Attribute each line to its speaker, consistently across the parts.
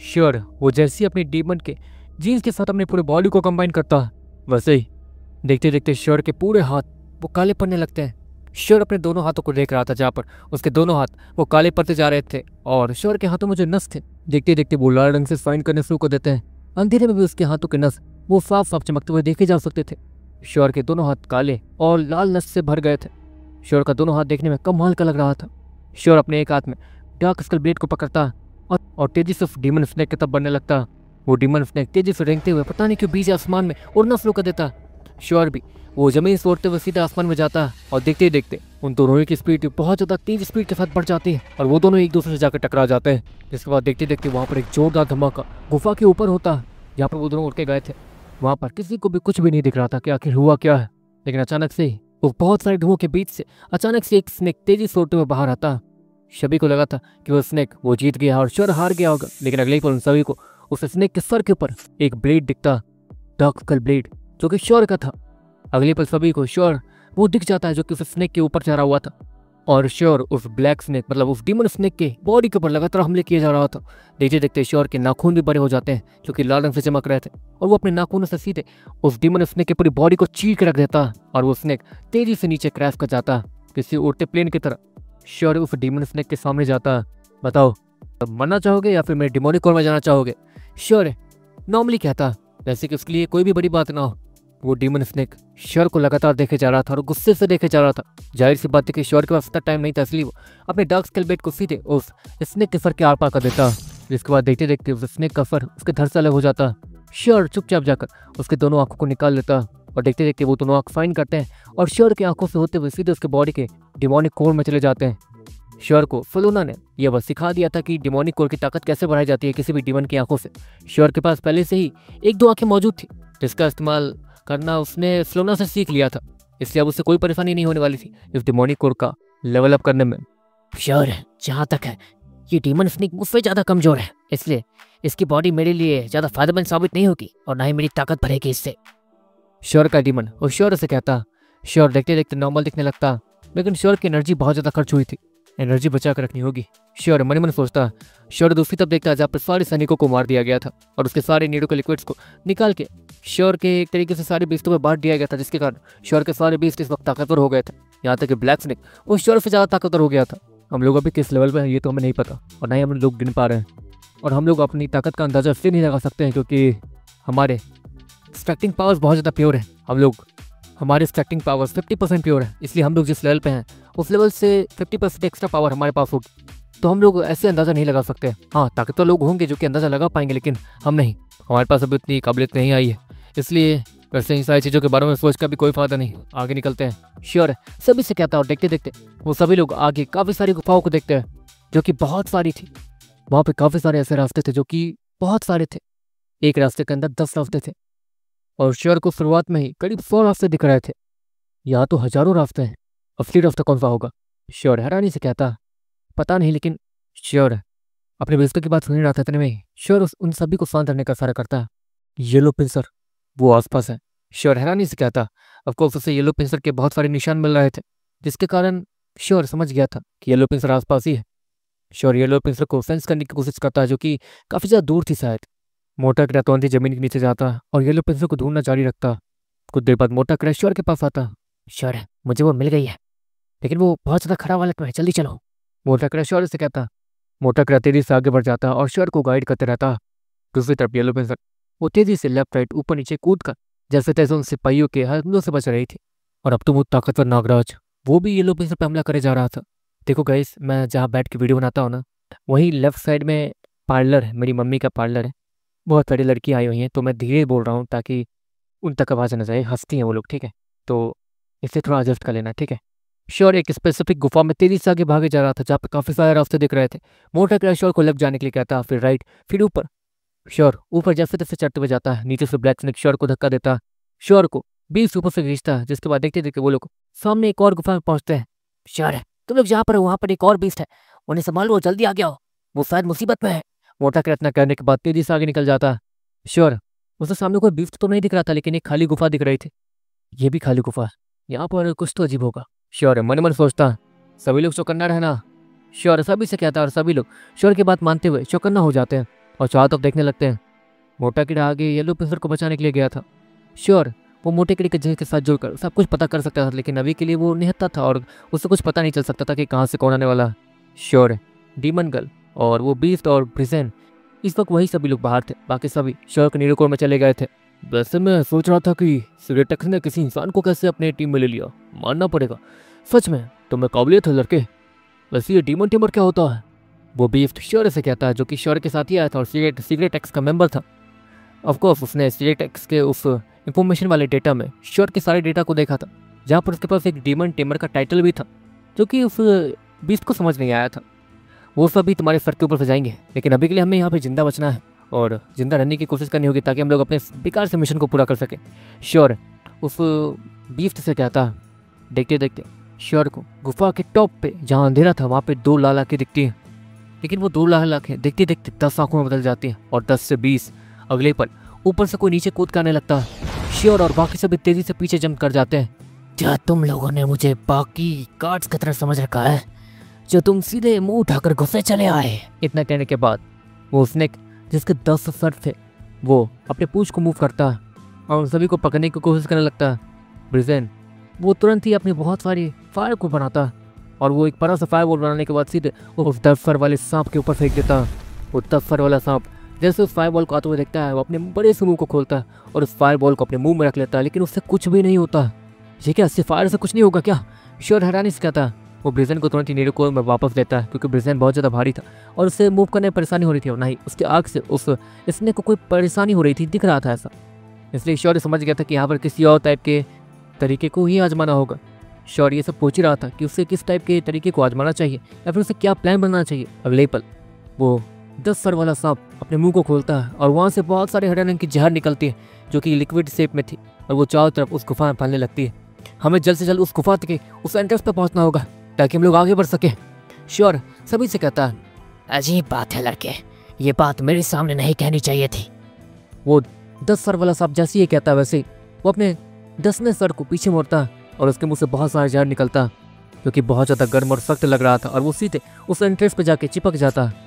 Speaker 1: Sure वो जैसे ही अपनी डीमन के जीन्स के साथ अपने पूरे बॉडी को कंबाइन करता वैसे ही देखते देखते श्योर के पूरे हाथ वो काले पड़ने लगते हैं। श्योर अपने दोनों हाथों को देख रहा था जहाँ पर उसके दोनों हाथ वो काले पड़ते जा रहे थे और श्योर के हाथों में जो नस थे देखते देखते वो लाल रंग से साइन करने शुरू कर देते हैं। अंधेरे में भी उसके हाथों के नस वो साफ साफ चमकते हुए देखे जा सकते थे। श्योर के दोनों हाथ काले और लाल नस से भर गए थे। श्योर का दोनों हाथ देखने में कमाल का लग रहा था। श्योर अपने एक हाथ में डार्क स्कल ब्लेड को पकड़ता और तेजी से डीमन स्नेक की तरफ बढ़ने लगता। वो डीमन स्नेक तेजी से रेंगते हुए पता नहीं क्यों बीच आसमान में उड़ना शुरू कर देता। श्योर भी वो जमीन से उड़ते हुए सीधा आसमान में जाता और देखते ही देखते उन दोनों की स्पीड बहुत ज़्यादा तेज स्पीड के साथ बढ़ जाती है और वो दोनों एक दूसरे से जाकर टकरा जाते हैं। जिसके बाद देखते देखते वहाँ पर एक जोरदार धमाका गुफा के ऊपर होता है जहाँ पर वो दोनों उड़ के गए थे। वहाँ पर किसी को भी कुछ भी नहीं दिख रहा था कि आखिर हुआ क्या है, लेकिन अचानक से ही वो बहुत सारे धुओं के बीच से अचानक से एक स्नेक तेजी से उड़ते हुए बाहर आता। सभी को लगा था कि वो स्नेक वो जीत गया और श्योर हार गया होगा, लेकिन अगले ही पल उन सभी को उस स्नेक के सर के ऊपर एक ब्लेड दिखता, डार्क स्कल ब्लेड जो कि श्योर का था। अगले पल सभी को श्योर वो दिख जाता है जो कि उस स्नेक के ऊपर चढ़ा हुआ था और श्योर उस ब्लैक स्नेक मतलब उस डीमन स्नेक के बॉडी के ऊपर लगातार हमले किए जा रहा था। देखते देखते श्योर के नाखून भी बड़े हो जाते हैं जो कि लाल रंग से चमक रहे थे और वो अपने नाखूनों से सीधे उस डीमन स्नेक की पूरी बॉडी को चीर के रख देता और वो स्नेक तेजी से नीचे क्रैश कर जाता किसी उड़ते प्लेन की तरह। श्योर उस डीमन स्नेक के सामने जाता। बताओ अब मरना चाहोगे या फिर मेरे डिमोनिक कोर में जाना चाहोगे? श्योर नॉर्मली कहता, वैसे कि उसके लिए कोई भी बड़ी बात ना हो। वो डीमन स्नेक श्योर को लगातार देखे जा रहा था और गुस्से से देखे जा रहा था। जाहिर सी बात है कि श्योर के पास इतना टाइम नहीं था, इसलिए वो अपने डार्क स्कल ब्लेड को सीधे उस स्नेक के सर के आर पार कर देता। जिसके बाद देखते देखते उस स्नेक का सर उसके धड़ से अलग हो जाता। श्योर चुपचाप जाकर उसके दोनों आंखों को निकाल लेता और देखते देखते वो दोनों आंख फाइन करते हैं और श्योर की आंखों से होते हुए सीधे उसके बॉडी के डिमोनिक कोर में चले जाते हैं। श्योर को फिलोना ने यह बस सिखा दिया था कि डिमोनिक कोर की ताकत कैसे बढ़ाई जाती है किसी भी डीमन की आंखों से। श्योर के पास पहले से ही एक दो आंखें मौजूद थी जिसका इस्तेमाल करना उसने फिलोना से सीख लिया था, इसलिए अब उससे कोई परेशानी नहीं होने वाली थी इस डिमोनिक कोर का लेवल अप करने में।
Speaker 2: श्योर जहाँ तक है ये डीमन स्नेक मुझसे ज़्यादा कमजोर है, इसलिए इसकी बॉडी मेरे लिए ज़्यादा फायदेमंद साबित नहीं होगी और ना ही मेरी ताकत बढ़ेगी इससे।
Speaker 1: श्योर का डीमन वो श्योर से कहता। श्योर देखते देखते नॉर्मल दिखने लगता, लेकिन श्योर की एनर्जी बहुत ज़्यादा खर्च हुई थी, एनर्जी बचा कर रखनी होगी। श्योर मन मन सोचता। श्योर दूसरी तरफ देखता जहाँ पर सारे सैनिकों को मार दिया गया था और उसके सारे नीडो के लिक्विड्स को निकाल के श्योर के एक तरीके से सारे बीस्टों में बांट दिया गया था, जिसके कारण श्योर के सारे बीस्ट इस वक्त ताकतवर हो गए थे। यहाँ तक कि ब्लैक स्नेक वो श्योर से ज़्यादा ताकतवर हो गया था। हम लोग अभी किस लेवल पे हैं ये तो हमें नहीं पता और ना ही हम लोग गिन पा रहे हैं, और हम लोग अपनी ताकत का अंदाजा इसलिए नहीं लगा सकते हैं क्योंकि हमारे एक्सट्रैक्टिंग पावर्स बहुत ज़्यादा प्योर है। हमारे एक्सट्रैक्टिंग पावर्स 50% प्योर है, इसलिए हम लोग जिस लेवल पे हैं उस लेवल से 50% एक्स्ट्रा पावर हमारे पास होगी, तो हम लोग ऐसे अंदाज़ा नहीं लगा सकते। हाँ ताकतवर लोग होंगे जो कि अंदाज़ा लगा पाएंगे, लेकिन हम नहीं, हमारे पास अभी उतनी काबिलियत नहीं आई है, इसलिए वैसे इन सारी चीज़ों के बारे में सोच का भी कोई फायदा नहीं। आगे निकलते हैं। श्योर है सभी से कहता और देखते देखते वो सभी लोग आगे काफ़ी सारी गुफाओं को देखते हैं जो कि बहुत सारी थी। वहाँ पे काफ़ी सारे ऐसे रास्ते थे जो कि बहुत सारे थे, एक रास्ते के अंदर 10 रास्ते थे और श्योर को शुरुआत में ही करीब 100 रास्ते दिख रहे थे। यहाँ तो हजारों रास्ते हैं, असली रास्ता कौन सा होगा? श्योर हैरानी से कहता पता नहीं, लेकिन श्योर अपने बेइज्जती की बात सुन ही रहा था इतने में श्योर उन सभी को शांत करने का इशारा करता। येलो पिंसर वो आसपास है। श्योर हैरानी से कहता। ऑफकोर्स उसे येलो पिंसर के बहुत सारे निशान मिल रहे थे, जिसके कारण श्योर समझ गया था कि येलो पिंसर आसपास ही है। श्योर येलो पिंसर को सेंस करने की कोशिश करता है जो कि काफ़ी ज़्यादा दूर थी शायद। मोटा क्रैश तुरंत ही जमीन के नीचे जाता और येलो पिंसर को ढूंढना जारी रखता। कुछ देर बाद मोटा क्रैश श्योर के पास आता।
Speaker 2: श्योर मुझे वो मिल गई है, लेकिन वो बहुत ज़्यादा खराब हालत में है, जल्दी चलो।
Speaker 1: मोटा क्रैश श्योर से कहता। मोटा क्रैश तेजी से आगे बढ़ जाता और श्योर को गाइड करते रहता। दूसरी तरफ येलो पिंसर वो तेजी से लेफ्ट राइट ऊपर नीचे कूद कर जैसे तैसे उन सिपाहियों के हमलों से बच रही थी। और अब तो वो ताकतवर नागराज वो भी येलो पिंसर पर हमला करे जा रहा था। देखो गाइस, मैं जहाँ बैठ के वीडियो बनाता हूँ ना, वहीं लेफ्ट साइड में पार्लर है, मेरी मम्मी का पार्लर है। बहुत सारी लड़कियाँ आई हुई हैं, तो मैं धीरे बोल रहा हूँ ताकि उन तक आवाज़ आना चाहिए। हंसती हैं वो लोग, ठीक है, तो इसे थोड़ा एडजस्ट कर लेना, ठीक है। श्योर एक स्पेसिफिक गुफा में तेजी से आगे भागे जा रहा था जहाँ पर काफ़ी सारे रास्ते दिख रहे थे। मोटा क्रैश श्योर को लेफ्ट जाने के लिए कहता, फिर राइट, फिर ऊपर। श्योर ऊपर जैसे तैसे चढ़ते हुए जाता है, नीचे से ब्लैक स्नेक श्योर को धक्का देता, श्योर को 20 ऊपर से खींचता। जिसके बाद देखते देखते वो लोग सामने एक और गुफा में पहुंचते हैं।
Speaker 2: श्योर तुम लोग जहाँ पर हो वहाँ पर एक और बीस्ट है, उन्हें संभालो, जल्दी आ गया हो, वो शायद मुसीबत में है।
Speaker 1: मोटा क्रैश इतना कहने के बाद तेजी से आगे निकल जाता। श्योर उसे सामने कोई बीस्ट तो नहीं दिख रहा था, लेकिन एक खाली गुफा दिख रही थी। ये भी खाली गुफा, यहाँ पर कुछ तो अजीब होगा। श्योर मन मन सोचता। सभी लोग चौकन्ना रहना। श्योर सभी से कहता और सभी लोग श्योर की बात मानते हुए चौकन्ना हो जाते हैं। और चारों तरफ देखने लगते हैं। मोटा कीड़ा आगे येलो पिस्सर को बचाने के लिए गया था। श्योर वो मोटे कीड़े के जिन के साथ जुड़कर सब कुछ पता कर सकता था, लेकिन अभी के लिए वो निहत्था था और उससे कुछ पता नहीं चल सकता था कि कहाँ से कौन आने वाला। श्योर डीमन गर्ल और वो बीस्ट और ब्रिजेन इस वक्त वही सभी लोग बाहर थे, बाकी सभी श्योर के नीरोकोर में चले गए थे। वैसे मैं सोच रहा था कि सिगरेटेक्स ने किसी इंसान को कैसे अपने टीम में ले लिया, मानना पड़ेगा सच में तो मैं काबिलियत है लड़के। वैसे ये डीमन टीमर क्या होता है? वो बीस्ट श्योर से कहता है, जो कि श्योर के साथ ही आया था और सिगरेटेक्स का मेंबर था। ऑफकोर्स उसने सिगरेटेक्स के उस इंफॉर्मेशन वाले डेटा में श्योर के सारे डेटा को देखा था, जहाँ पर उसके पास एक डीमन टीमर का टाइटल भी था, जो कि उस बीस्ट को समझ नहीं आया था। वो सब भी तुम्हारे सर के ऊपर सजाएंगे, लेकिन अभी के लिए हमें यहाँ पे जिंदा बचना है और जिंदा रहने की कोशिश करनी होगी ताकि हम लोग अपने बेकार से मिशन को पूरा कर सकें। श्योर उस बीस्ट से कहता, देखते देखते श्योर को गुफा के टॉप पे जहाँ अंधेरा था वहाँ पे 2 लाल आंखें दिखती हैं, लेकिन वो 2 लाल आंखें देखते देखते 10 आंखों में बदल जाती हैं और 10 से 20। अगले पल ऊपर से कोई नीचे कूद कर आने लगता है। श्योर और बाकी सभी तेजी से पीछे जंप कर जाते हैं।
Speaker 2: क्या तुम लोगों ने मुझे बाकी कार्ड्स की तरह समझ रखा है, जो तुम सीधे मुंह उठाकर गुस्से चले आए?
Speaker 1: इतना कहने के बाद वो स्नेक जिसके 10 सर थे वो अपने पूंछ को मूव करता है और उन सभी को पकड़ने की कोशिश करने लगता है। ब्रिजेन वो तुरंत ही अपनी बहुत सारी फायर को बनाता है और वो एक बड़ा सा फायर बॉल बनाने के बाद सीधे वो उस 10 फर वाले सांप के ऊपर फेंक देता है। वो 10 फर वाला सांप जैसे उस फायर बॉल को आते हुए देखता है, वो अपने बड़े से मुंह को खोलता है और उस फायर बॉल को अपने मुंह में रख लेता है, लेकिन उससे कुछ भी नहीं होता। ये क्या, इससे फायर से कुछ नहीं होगा क्या? श्योर हैरानी से कहता है। वो ब्रिजेन को तुरंत ही नीरोकोर में वापस देता है, क्योंकि ब्रिजेन बहुत ज़्यादा भारी था और उससे मूव करने में परेशानी हो रही थी और ना ही उसके आग से उस स्नेक को कोई परेशानी हो रही थी, दिख रहा था ऐसा। इसलिए श्योर समझ गया था कि यहाँ पर किसी और टाइप के तरीके को ही आजमाना होगा। श्योर ये सब पूछ ही रहा था कि उसे किस टाइप के तरीके को आजमाना चाहिए या फिर उसे क्या प्लान बनाना चाहिए। अगले पल वो 10 सर वाला सांप अपने मुंह को खोलता है और वहाँ से बहुत सारे हरे रंग की जहर निकलती है, जो कि लिक्विड शेप में थी और वो चारों तरफ उस गुफा में फैलने लगती है। हमें जल्द से जल्द उस गुफा तक उस एंट्रेंस पर पहुँचना होगा ताकि हम लोग आगे बढ़ सकें। श्योर सभी से कहता है।
Speaker 2: अजीब बात है लड़के, ये बात मेरे सामने नहीं कहनी चाहिए थी।
Speaker 1: वो 10 सर वाला सांप जैसे ही कहता है वैसे वो अपने 10वें सर को पीछे मोड़ता है और उसके मुंह से बहुत सारा जहर निकलता है, जो कि बहुत ज़्यादा गर्म और सख्त लग रहा था और वो सीधे उस एंट्रेंस पे जाके चिपक जाता है।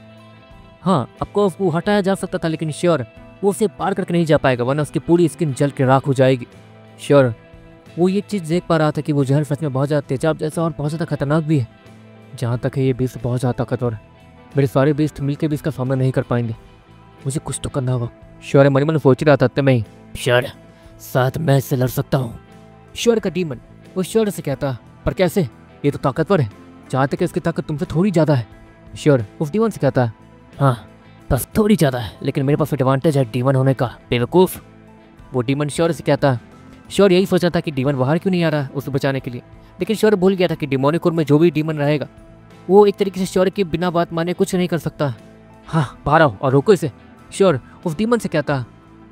Speaker 1: हाँ ऑफकोर्स वो हटाया जा सकता था, लेकिन श्योर वो उसे पार करके नहीं जा पाएगा, वरना उसकी पूरी स्किन जल के राख हो जाएगी। श्योर वो ये चीज़ देख पा रहा था कि वो जहर सच में बहुत ज़्यादा तेजाब जैसा और बहुत ज़्यादा खतरनाक भी है। जहाँ तक है ये बीस्ट बहुत ज़्यादा ताकतवर है, मेरे सारे बीस्ट मिलकर भी इसका सामना नहीं कर पाएंगे, मुझे कुछ तो करना होगा। श्योर मन मन सोच ही रहा था तब मैं ही।
Speaker 2: श्योर साथ मैं इससे लड़ सकता हूँ।
Speaker 1: श्योर का डीमन वो श्योर से कहता, पर कैसे, ये तो ताकतवर है, जहाँ तक इसकी ताकत तुमसे थोड़ी ज़्यादा है। श्योर उस डीमन से कहता,
Speaker 2: हाँ बस थोड़ी ज़्यादा है, लेकिन मेरे पास एडवांटेज है डीमन होने का, बेवकूफ़।
Speaker 1: वो डीमन श्योर से कहता। श्योर यही सोचा था कि डीमन बाहर क्यों नहीं आ रहा उसे बचाने के लिए, लेकिन श्योर भूल गया था कि डिमोनिकोर में जो भी डीमन रहेगा वो एक तरीके से श्योर की बिना बात माने कुछ नहीं कर सकता। हाँ बाहर आओ और रोको इसे, श्योर उस डीमन से कहता।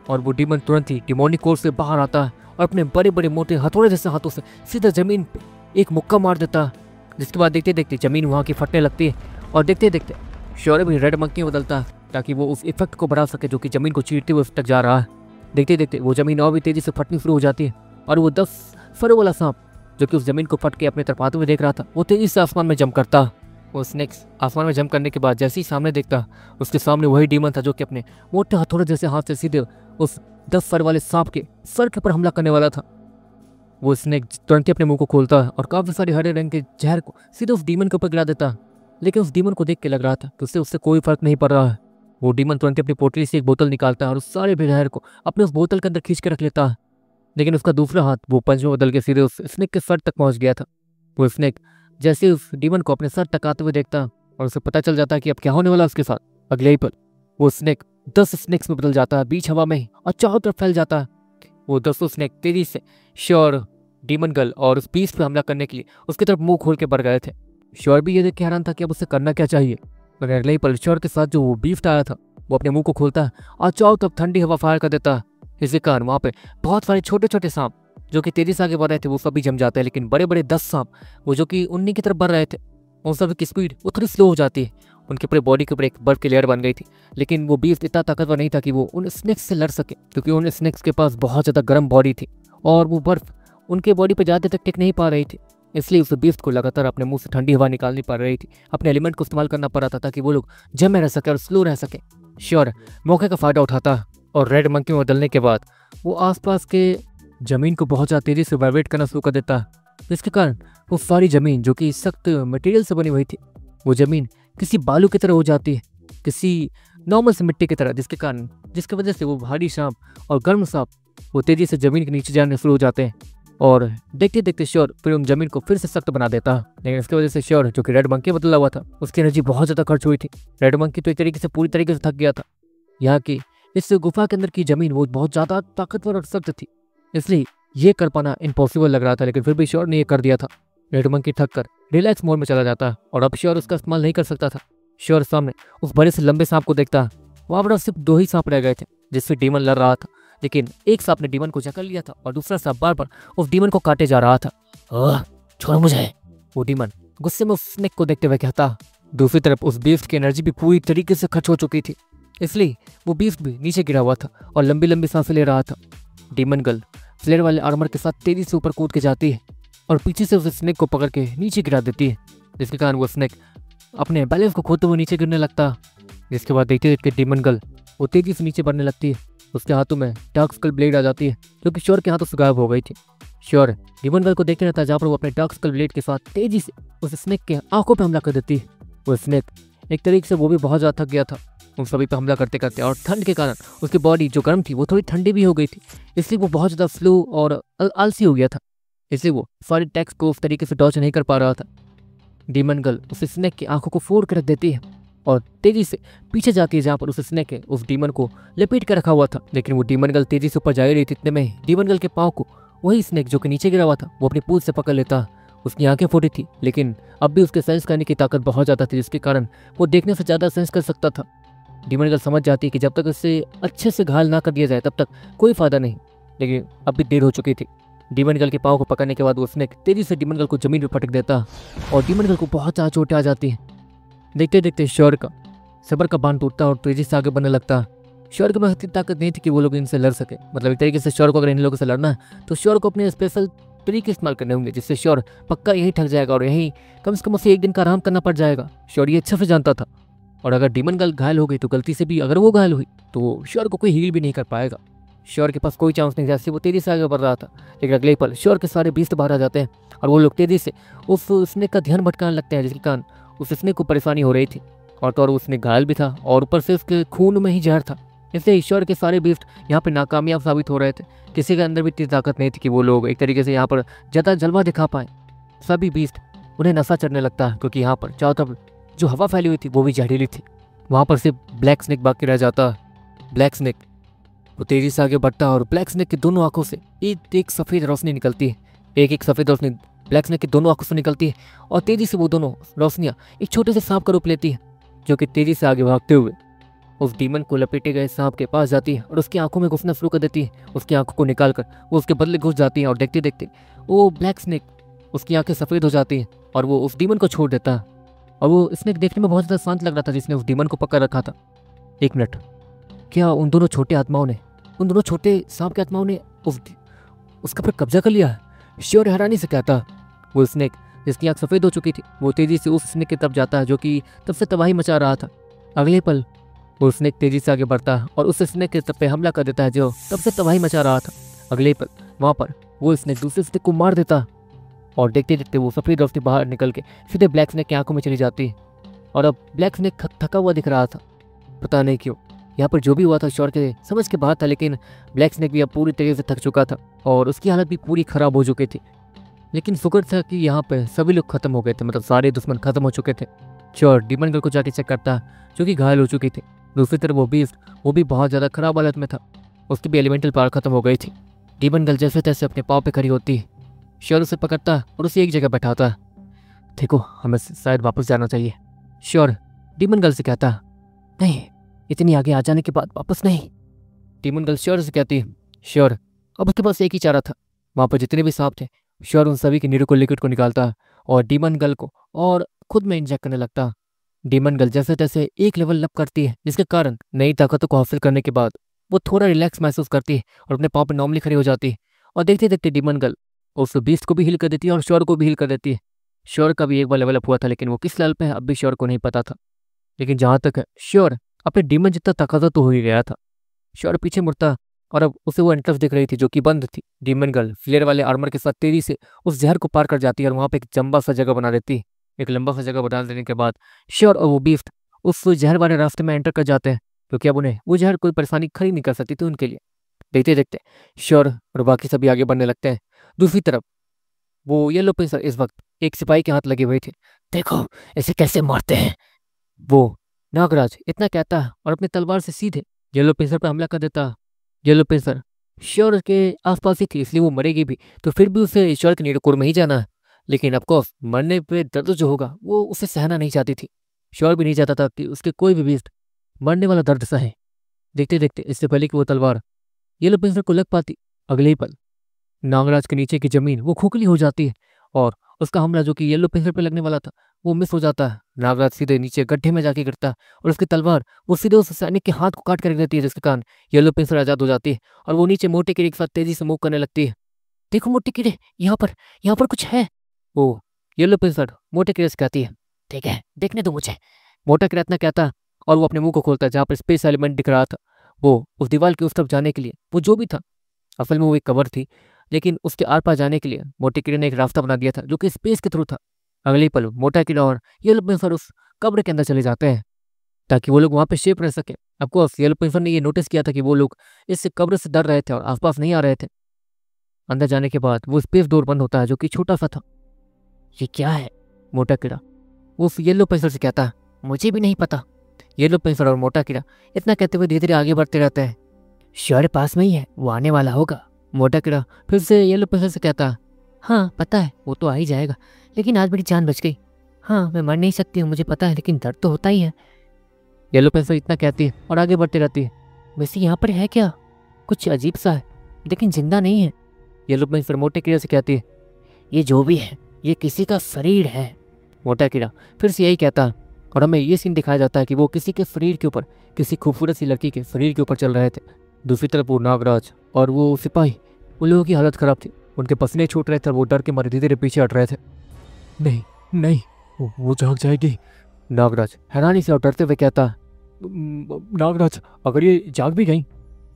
Speaker 1: और वो डीमन तुरंत ही डिमोनिकोर से बाहर आता है और अपने बड़े बड़े मोटे हथौड़े जैसे हाथों से सीधा जमीन पे एक मुक्का मार देता, जिसके बाद देखते देखते जमीन वहाँ की फटने लगती है और देखते देखते श्योर भी रेड मंकी में बदलता है ताकि वो उस इफेक्ट को बढ़ा सके जो कि जमीन को चीरते हुए उस तक जा रहा है। देखते देखते वो जमीन और भी तेजी से फटनी शुरू हो जाती है और वो 10 फरों वाला सांप जो कि उस जमीन को फट के अपने तरफ आते हुए देख रहा था, वो तेजी से आसमान में जंप करता। वो स्नेक्स आसमान में जंप करने के बाद जैसे ही सामने देखता, उसके सामने वही डीमन था जो कि अपने मोटे हथौड़े जैसे हाथ से सीधे उस 10 फर वाले सांप के सर के ऊपर हमला करने वाला था। वो स्नेक तुरंत ही अपने मुंह को खोलता और काफी सारे हरे रंग के जहर को सीधे उस डीमन के ऊपर गिरा देता, लेकिन उस डीमन को देख के लग रहा था कि उससे कोई फर्क नहीं पड़ रहा है। वो डीमन तुरंत अपनी पोटली से एक बोतल निकालता है और उस सारे जहर को अपने उस बोतल के अंदर खींच के रख लेता है, लेकिन उसका दूसरा हाथ वो पंच में बदल के सीधे उस स्नेक के सर तक पहुंच गया था। वो स्नेक जैसे उस डीमन को अपने सर तक आते हुए देखता और उसे पता चल जाता है कि अब क्या होने वाला उसके साथ। अगले ही पल वो स्नेक 10 स्नेक्स में बदल जाता है बीच हवा में ही और चारों तरफ फैल जाता है। वो 10 स्नेक तेजी से श्योर, डीमन गर्ल और उस बीस्ट पे हमला करने के लिए उसकी तरफ मुंह खोल के बढ़ गए थे। श्योर भी ये देख के हैरान था कि अब उसे करना क्या चाहिए, मगर अगले ही पल श्योर के साथ जो वो बीस्ट आया था वो अपने मुंह को खोलता है और चारों तरफ ठंडी हवा फायर कर देता है। इसी कारण वहाँ पे बहुत सारे छोटे छोटे सांप जो कि तेजी से आगे बढ़ रहे थे वो सभी जम जाते हैं, लेकिन बड़े बड़े 10 सांप वो जो कि उन्हीं की तरफ बढ़ रहे थे उन सभी की स्पीड वो थोड़ी स्लो हो जाती है। उनके पूरे बॉडी के ऊपर एक बर्फ की लेयर बन गई थी, लेकिन वो बीस्ट इतना ताकतवर नहीं था कि वो उन स्नेक्स से लड़ सके, क्योंकि उन स्नेक्स के पास बहुत ज़्यादा गर्म बॉडी थी और वो बर्फ उनके बॉडी पर ज़्यादा तक टिक नहीं पा रही थी। इसलिए उस बीस्ट को लगातार अपने मुंह से ठंडी हवा निकालनी पड़ रही थी, अपने एलिमेंट को इस्तेमाल करना पड़ रहा था ताकि वो लोग जमे रह सके और स्लो रह सके। श्योर मौके का फ़ायदा उठाता और रेड मंकी में बदलने के बाद वो आसपास के ज़मीन को बहुत ज़्यादा तेज़ी से वाइब्रेट करना शुरू कर देता, जिसके कारण वो सारी ज़मीन जो कि सख्त मटेरियल से बनी हुई थी, वो ज़मीन किसी बालू की तरह हो जाती है, किसी नॉर्मल से मिट्टी की तरह, जिसकी वजह से वो भारी सांप और गर्म सांप वो तेज़ी से ज़मीन के नीचे जाने शुरू हो जाते हैं और देखते देखते श्योर फिर उन ज़मीन को फिर से सख्त बना देता। लेकिन इसकी वजह से श्योर जो कि रेड मंकी बदला हुआ था उसकी एनर्जी बहुत ज़्यादा खर्च हुई थी। रेड मंकी तो एक तरीके से पूरी तरीके से थक गया था। यहाँ की इस गुफा के अंदर की ज़मीन वो बहुत ज़्यादा ताकतवर और सख्त थी, इसलिए ये कर पाना इम्पॉसिबल लग रहा था, लेकिन फिर भी श्योर ने ये कर दिया था। रेड मंकी थक कर रिलैक्स मोड में चला जाता और अब श्योर उसका इस्तेमाल नहीं कर सकता था। श्योर सामने उस बड़े से लंबे सांप को देखता, वहाँ पर सिर्फ 2 ही सांप रह गए थे जिससे डीमन लड़ रहा था, लेकिन एक सांप ने डीमन को जकड़ लिया था और दूसरा सांप बार बार उस डीमन को काटे जा रहा था।
Speaker 2: छोड़ मुझे।
Speaker 1: वो डीमन गुस्से में उस स्नेक को देखते हुए कहता। दूसरी तरफ उस बीस्ट की एनर्जी भी पूरी तरीके से खर्च हो चुकी थी, इसलिए वो बीस्ट भी नीचे गिरा हुआ था और लंबी लंबी सांसें ले रहा था। डीमन गर्ल फ्लेयर वाले आर्मर के साथ तेजी से ऊपर कूद के जाती है और पीछे से उस स्नेक को पकड़ के नीचे गिरा देती है, जिसके कारण वो स्नेक अपने बैलेंस को खोते हुए नीचे गिरने लगता। जिसके बाद देखते देखते डीमन गर्ल वो तेजी से नीचे बढ़ने लगती है। उसके हाथों में डार्क स्कल ब्लेड आ जाती है जो कि श्योर के हाथों से गायब हो गई थी। श्योर डीमन गर्ल को देखते रहता जहाँ पर वो अपने डार्क स्कल ब्लेड के साथ तेजी से उस स्नेक के आंखों पर हमला कर देती है। वो स्नेक एक तरीके से वो भी बहुत ज़्यादा थक गया था उन सभी पर हमला करते करते, और ठंड के कारण उसकी बॉडी जो गर्म थी वो थोड़ी ठंडी भी हो गई थी, इसलिए वो बहुत ज़्यादा स्लो और आलसी हो गया था, इसलिए वो सारे टैक्स को उस तरीके से डॉच नहीं कर पा रहा था। डीमन गर्ल उस स्नेक की आंखों को फोड़ कर रख देती है और तेजी से पीछे जाती है जहाँ पर उस स्नेक है उस डीमन को लपेट कर रखा हुआ था, लेकिन वो डीमन गर्ल तेजी से ऊपर जा ही रही थी। इतने में डीमन गर्ल के पाँव को वही स्नेक जो कि नीचे गिरा हुआ था वो अपनी पूंछ से पकड़ लेता। उसकी आंखें फूटी थी, लेकिन अब भी उसके सेंस करने की ताकत बहुत ज़्यादा थी, जिसके कारण वो देखने से ज़्यादा सेंस कर सकता था। डीमन गर्ल समझ जाती है कि जब तक उसे अच्छे से घायल ना कर दिया जाए तब तक कोई फायदा नहीं, लेकिन अब भी देर हो चुकी थी। डीमन गर्ल के पाँव को पकड़ने के बाद वो स्नेक तेजी से डीमन गर्ल को जमीन पर पटक देता और डीमन गर्ल को बहुत ज़्यादा चोटें आ जाती है। देखते देखते श्योर का सबर का बांध टूटता और तेजी से आगे बढ़ने लगता। श्योर के पास इतनी ताकत नहीं थी कि वो लोग इनसे लड़ सके, मतलब एक तरीके से श्योर को अगर इन लोगों से लड़ना है तो श्योर को अपने स्पेशल तरीके इस्तेमाल करने होंगे, जिससे श्योर पक्का यही ठग जाएगा और यही कम से कम उसे एक दिन का आराम करना पड़ जाएगा। श्योर ये अच्छे से जानता था, और अगर डीमन गर्ल घायल हो गई तो गलती से भी अगर वो घायल हुई तो श्योर को कोई हील भी नहीं कर पाएगा। श्योर के पास कोई चांस नहीं, जैसे वो तेजी से आगे बढ़ रहा था, लेकिन अगले पल श्योर के सारे बीस्ट बाहर आ जाते हैं और वो लोग तेजी से उस स्नेक का ध्यान भटकाने लगते हैं, जिसके कारण उस स्नेक को परेशानी हो रही थी और तो और उसने घायल भी था और ऊपर से उसके खून में ही जहर था, इसलिए ईश्वर के सारे बीस्ट यहाँ पे नाकामयाब साबित हो रहे थे। किसी के अंदर भी इतनी ताकत नहीं थी कि वो लोग एक तरीके से यहाँ पर ज़्यादा जलवा दिखा पाए। सभी बीस्ट उन्हें नशा चढ़ने लगता है, क्योंकि यहाँ पर चारों तरफ जो हवा फैली हुई थी वो भी जहरीली थी। वहाँ पर सिर्फ ब्लैक स्नेक बाकी रह जाता। ब्लैक स्नेक वो तेजी से आगे बढ़ता और ब्लैक स्नेक की दोनों आंखों से एक सफ़ेद रोशनी निकलती है। एक सफ़ेद रोशनी ब्लैक स्नेक की दोनों आंखों से निकलती है और तेज़ी से वो दोनों रोशनियाँ एक छोटे से सांप का रूप लेती है, जो कि तेज़ी से आगे भागते हुए उस डीमन को लपेटे गए सांप के पास जाती है और उसकी आंखों में घुसना शुरू कर देती है। उसकी आंखों को निकालकर वो उसके बदले घुस जाती है और देखते देखते वो ब्लैक स्नेक उसकी आंखें सफ़ेद हो जाती हैं और वो उस डीमन को छोड़ देता है। और वो स्नेक देखने में बहुत ज़्यादा शांत लग रहा था जिसने उस डीमन को पकड़ रखा था। 1 मिनट, क्या उन दोनों छोटे सांप के आत्माओं ने उसका पर कब्जा कर लिया है? श्योर हैरानी से कहता। वो स्नेक जिसकी आंख सफ़ेद हो चुकी थी वो तेज़ी से उस स्नेक की तरफ जाता है जो कि तब से तबाही मचा रहा था। अगले पल वो स्नेक तेज़ी से आगे बढ़ता है और उस स्नेक के तरफ पे हमला कर देता है जो तब से तबाही मचा रहा था। अगले पल वहाँ पर वो स्नेक दूसरे स्नेक को मार देता और देखते देखते वो सफ़ेद रोशनी बाहर निकल के सीधे ब्लैक स्नेक की आंखों में चली जाती है। और अब ब्लैक स्नेक थका हुआ दिख रहा था, पता नहीं क्यों। यहाँ पर जो भी हुआ था श्योर के समझ के बाहर था, लेकिन ब्लैक स्नेक भी अब पूरी तरीके से थक चुका था और उसकी हालत भी पूरी ख़राब हो चुकी थी। लेकिन शुक्र था कि यहाँ पे सभी लोग खत्म हो गए थे, मतलब सारे दुश्मन खत्म हो चुके थे। श्योर डीमन गर्ल को जाके चेक करता जो कि घायल हो चुकी थी। दूसरी तरफ वो बीस्ट वो भी बहुत ज़्यादा ख़राब हालत में था, उसकी भी एलिमेंटल पावर खत्म हो गई थी। डीमन गर्ल जैसे तैसे अपने पाँव पे खड़ी होती, श्योर उसे पकड़ता और उसे एक जगह बैठाता। देखो हमें शायद वापस जाना चाहिए, श्योर डीमन गर्ल से कहता। नहीं, इतनी आगे आ जाने के बाद वापस नहीं, डीमन गर्ल श्योर से कहती। श्योर अब उसके पास एक ही चारा था, वहाँ पर जितने भी सांप थे श्योर उन सभी के नीरू को लिक्विड को निकालता और डीमन गर्ल को और खुद में इंजेक्ट करने लगता। डीमन गर्ल जैसे तैसे एक लेवल अप करती है, जिसके कारण नई ताकतों को हासिल करने के बाद वो थोड़ा रिलैक्स महसूस करती है और अपने पाँव पर नॉर्मली खड़ी हो जाती है। और देखते देखते डीमन गर्ल उस बीस्ट को भी हील कर देती है और श्योर को भी हील कर देती है। श्योर का भी एक बार लेवल अप हुआ था, लेकिन वो किस लेवल पे है अब भी श्योर को नहीं पता था। लेकिन जहाँ तक है श्योर अपने डीमन जितना ताकतवर तो हो ही गया था। श्योर पीछे मुड़ता और अब उसे वो एंट्रेंस दिख रही थी जो कि बंद थी। डीमन गर्ल फ्लेयर वाले आर्मर के साथ तेजी से उस जहर को पार कर जाती है और वहां पे एक लंबा सा जगह बना देती है। एक लंबा सा जगह बना देने के बाद श्योर और वो बीस्ट उस जहर वाले रास्ते में एंटर कर जाते हैं, क्योंकि अब उन्हें वो जहर कोई परेशानी खड़ी नहीं कर सकती थी उनके लिए। देखते देखते श्योर और बाकी सभी आगे बढ़ने लगते हैं। दूसरी तरफ वो येलो पेंसर इस वक्त एक सिपाही के हाथ लगे हुए थे।
Speaker 2: देखो इसे कैसे मारते हैं।
Speaker 1: वो नागराज इतना कहता है और अपनी तलवार से सीधे येलो पेंसर पर हमला कर देता। येलो पेंसर श्योर के आसपास ही थी, इसलिए वो मरेगी भी तो फिर भी उसे श्योर के नीडकोर में ही जाना है। लेकिन ऑफकोर्स मरने पे दर्द जो होगा वो उसे सहना नहीं चाहती थी। श्योर भी नहीं चाहता था कि उसके कोई भी बीस्ट मरने वाला दर्द सहे। देखते देखते इससे पहले कि वो तलवार येलो पेंसर को लग पाती, अगले ही पल नागराज के नीचे की जमीन वो खोखली हो जाती है और उसका हमला जो कि येलो पेंसर पे लगने वाला था वो मिस हो जाता है। नागराज सीधे नीचे गड्ढे में जाके गिरता है और उसकी तलवार वो सीधे उस सैनिक के हाथ को काट कर देती है, जिसके कारण येलो पेंसर आजाद हो जाती है और वो नीचे मोटे कीड़े के साथ तेजी से मूव करने लगती है।
Speaker 2: देखो मोटे कीड़े, यहाँ पर कुछ है।
Speaker 1: वो येलो पेंसर मोटे कीड़े से कहती है,
Speaker 2: ठीक है देखने दो मुझे।
Speaker 1: मोटा कीड़ा इतना कहता है और वो अपने मुंह को खोलता है जहाँ पर स्पेस एलिमेंट दिख रहा था। वो उस दीवार के उस तरफ जाने के लिए वो जो भी था असल में वो एक कवर थी, लेकिन उसके आर पार जाने के लिए मोटे कीड़े ने एक रास्ता बना दिया था जो कि स्पेस के थ्रू था। अगले ही पल मोटा कीड़ा और येलो पेंसर उस कब्र के अंदर चले जाते हैं ताकि वो लोग वहाँ पे सेफ रह सके। ऑफकोर्स येलो पेंसर ने ये नोटिस किया था कि वो लोग इस कब्र से डर रहे थे और आसपास नहीं आ रहे थे। अंदर जाने के बाद वो स्पेस डोर बंद होता है जो कि छोटा सा था।
Speaker 2: ये क्या है?
Speaker 1: मोटा कीड़ा वो येलो पेंसर से कहता है,
Speaker 2: मुझे भी नहीं पता।
Speaker 1: येलो पेंसर और मोटा कीड़ा इतना कहते हुए धीरे धीरे आगे बढ़ते रहते हैं।
Speaker 2: श्योर पास में ही है, वो आने वाला होगा।
Speaker 1: मोटा कीड़ा फिर से येलो पेंसर से कहता है,
Speaker 2: हाँ पता है वो तो आ ही जाएगा, लेकिन आज मेरी जान बच गई। हाँ मैं मर नहीं सकती हूँ मुझे पता है, लेकिन दर्द तो होता ही है।
Speaker 1: येलो पेंसर इतना कहती है और आगे बढ़ती रहती है।
Speaker 2: वैसे यहाँ पर है क्या? कुछ अजीब सा है लेकिन जिंदा नहीं है।
Speaker 1: येलो पेंसर मोटे कीड़े से कहती है,
Speaker 2: ये जो भी है ये किसी का शरीर है।
Speaker 1: मोटा कीड़ा फिर से यही कहता है और हमें ये सीन दिखाया जाता है कि वो किसी के शरीर के ऊपर, किसी खूबसूरत सी लड़की के शरीर के ऊपर चल रहे थे। दूसरी तरफ वो नागराज और वो सिपाही, उन लोगों की हालत खराब थी, उनके पसीने छूट रहे थे और वो डर के मारे धीरे धीरे पीछे हट रहे थे। नहीं नहीं वो जाग जाएगी। नागराज हैरानी से और डरते हुए कहता है, नागराज अगर ये जाग भी गई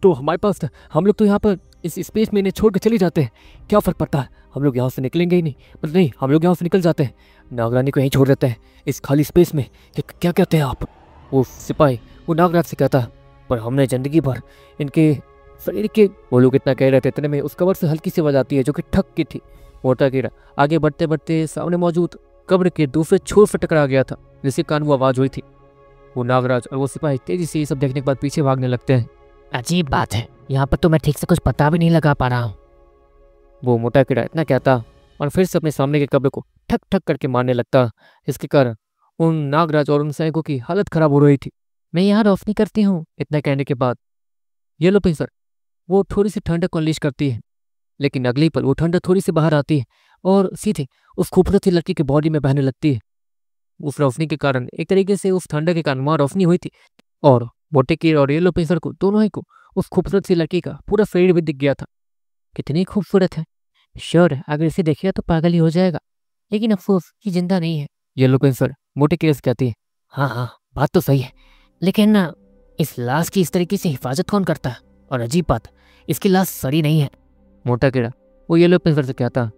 Speaker 1: तो हमारे पास हम लोग तो यहाँ पर इस स्पेस में इन्हें छोड़ के चले जाते हैं, क्या फ़र्क पड़ता है, हम लोग यहाँ से निकलेंगे ही नहीं। मतलब नहीं, हम लोग यहाँ से निकल जाते हैं, नागरानी को यहीं छोड़ देते हैं इस खाली स्पेस में। क्या कहते हैं आप? वो सिपाही वो नागराज से कहता है, पर हमने ज़िंदगी भर इनके शरीर के, वो लोग इतना कह रहे थे इतने में उस कब्र से हल्की सी आवाज़ आती है जो कि ठक की थी। मोटा कीड़ा आगे बढ़ते बढ़ते सामने मौजूद कब्र के दूसरे छोर से टकरा गया था, जिसके कारण वो आवाज़ हुई थी। वो नागराज और वो सिपाही तेजी से ये सब देखने के बाद पीछे भागने लगते हैं।
Speaker 2: अजीब बात है, यहाँ पर तो मैं ठीक से कुछ पता भी नहीं लगा पा रहा हूँ।
Speaker 1: वो मोटा कीड़ा इतना कहता और फिर से अपने सामने के कब्र को ठक ठक करके मारने लगता। इसके कारण उन नागराज और उन सैनिकों की हालत खराब हो रही थी।
Speaker 2: मैं यहाँ रोशनी करती हूँ।
Speaker 1: इतना कहने के बाद येलो पेंसर वो थोड़ी सी ठंडक को अनलीश करती है, लेकिन अगली पल वो ठंडक थोड़ी सी बाहर आती है और सीधे उस खूबसूरत सी लड़की की बॉडी में बहने लगती है। उस रोशनी के कारण, एक तरीके से उस ठंडक के कारण वहाँ रोशनी हुई थी और मोटे कीड़े और येलो पेंसर को दोनों ही को उस खूबसूरत सी लड़की का पूरा शरीर भी दिख गया था।
Speaker 2: कितनी खूबसूरत है। श्योर अगर इसे देखेगा तो पागल ही हो जाएगा, लेकिन अफसोस ये जिंदा नहीं है।
Speaker 1: येलो पेंसर मोटे कीड़े से कहती है,
Speaker 2: हाँ बात तो सही है, लेकिन इस लाश की इस तरीके से हिफाजत कौन करता है? और अजीब बात, इसकी लाश सड़ी नहीं है।
Speaker 1: मोटा कीड़ा वो येलो पेंसर से कहता।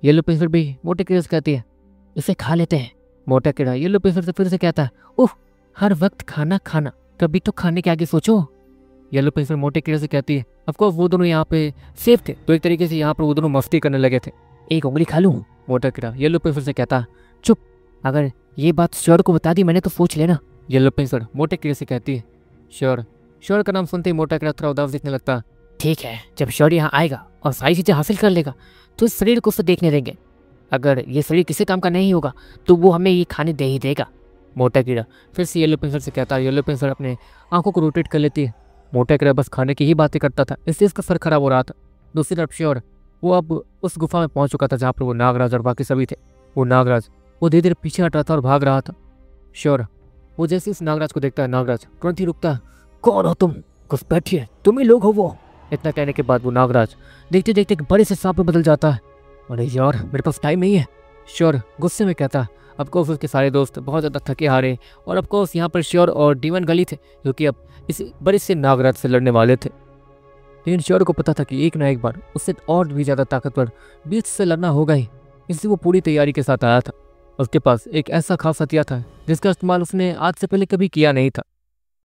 Speaker 1: येलो पेंसर भी मोटे कीड़े से कहती है,
Speaker 2: इसे खा लेते हैं।
Speaker 1: मोटा कीड़ा येलो पेंसर से फिर से कहता है,
Speaker 2: ओह हर वक्त खाना खाना, कभी तो खाने के आगे सोचो।
Speaker 1: येलो पेंसर मोटे कीड़े से कहती है, ऑफकोर्स वो दोनों यहाँ पे सेफ थे तो एक तरीके से यहाँ पर वो दोनों मस्ती करने लगे थे।
Speaker 2: एक उंगली खा लूँ?
Speaker 1: मोटा कीड़ा येलो पेंसर से कहता।
Speaker 2: चुप, अगर ये बात श्योर को बता दी मैंने तो सोच लेना।
Speaker 1: येलो पेंसर मोटे कीड़े से कहती है। श्योर का नाम सुनते ही मोटा कीड़ा थोड़ा उदास दिखने लगता।
Speaker 2: ठीक है, जब श्योर यहाँ आएगा और सारी चीज़ें हासिल कर लेगा तो इस शरीर को उसे देखने देंगे। अगर ये शरीर किसी काम का नहीं होगा तो वो हमें ये खाने दे ही देगा।
Speaker 1: मोटा कीड़ा फिर से येलो पेंसर से कहता है। येलो पेंसर अपने आंखों को रोटेट कर लेती है। मोटा कीड़ा बस खाने की ही बातें करता था, इससे इसका सर खराब हो रहा था। दूसरी तरफ श्योर वो अब उस गुफा में पहुंच चुका था जहाँ पर वो नागराज और बाकी सभी थे। वो नागराज वो धीरे धीरे पीछे हट रहा था और भाग रहा था। श्योर वो जैसे इस नागराज को देखता है, नागराज तुरंत ही रुकता है।
Speaker 2: कौन हो तुम? कुछ बैठिए, तुम ही लोग हो वो।
Speaker 1: इतना कहने के बाद वो नागराज देखते देखते एक बड़े से सांप में बदल जाता है। अरे यार मेरे पास टाइम नहीं है। श्योर गुस्से में कहता। ऑफकोर्स उसके सारे दोस्त बहुत ज़्यादा थके हारे और ऑफकोर्स यहाँ पर श्योर और डीमन गली थे जो कि अब इस बड़े से नागराज से लड़ने वाले थे। लेकिन श्योर को पता था कि एक ना एक बार उससे और भी ज़्यादा ताकतवर बीच से लड़ना होगा ही, इसलिए वो पूरी तैयारी के साथ आया था। उसके पास एक ऐसा खास हथियार था जिसका इस्तेमाल उसने आज से पहले कभी किया नहीं था।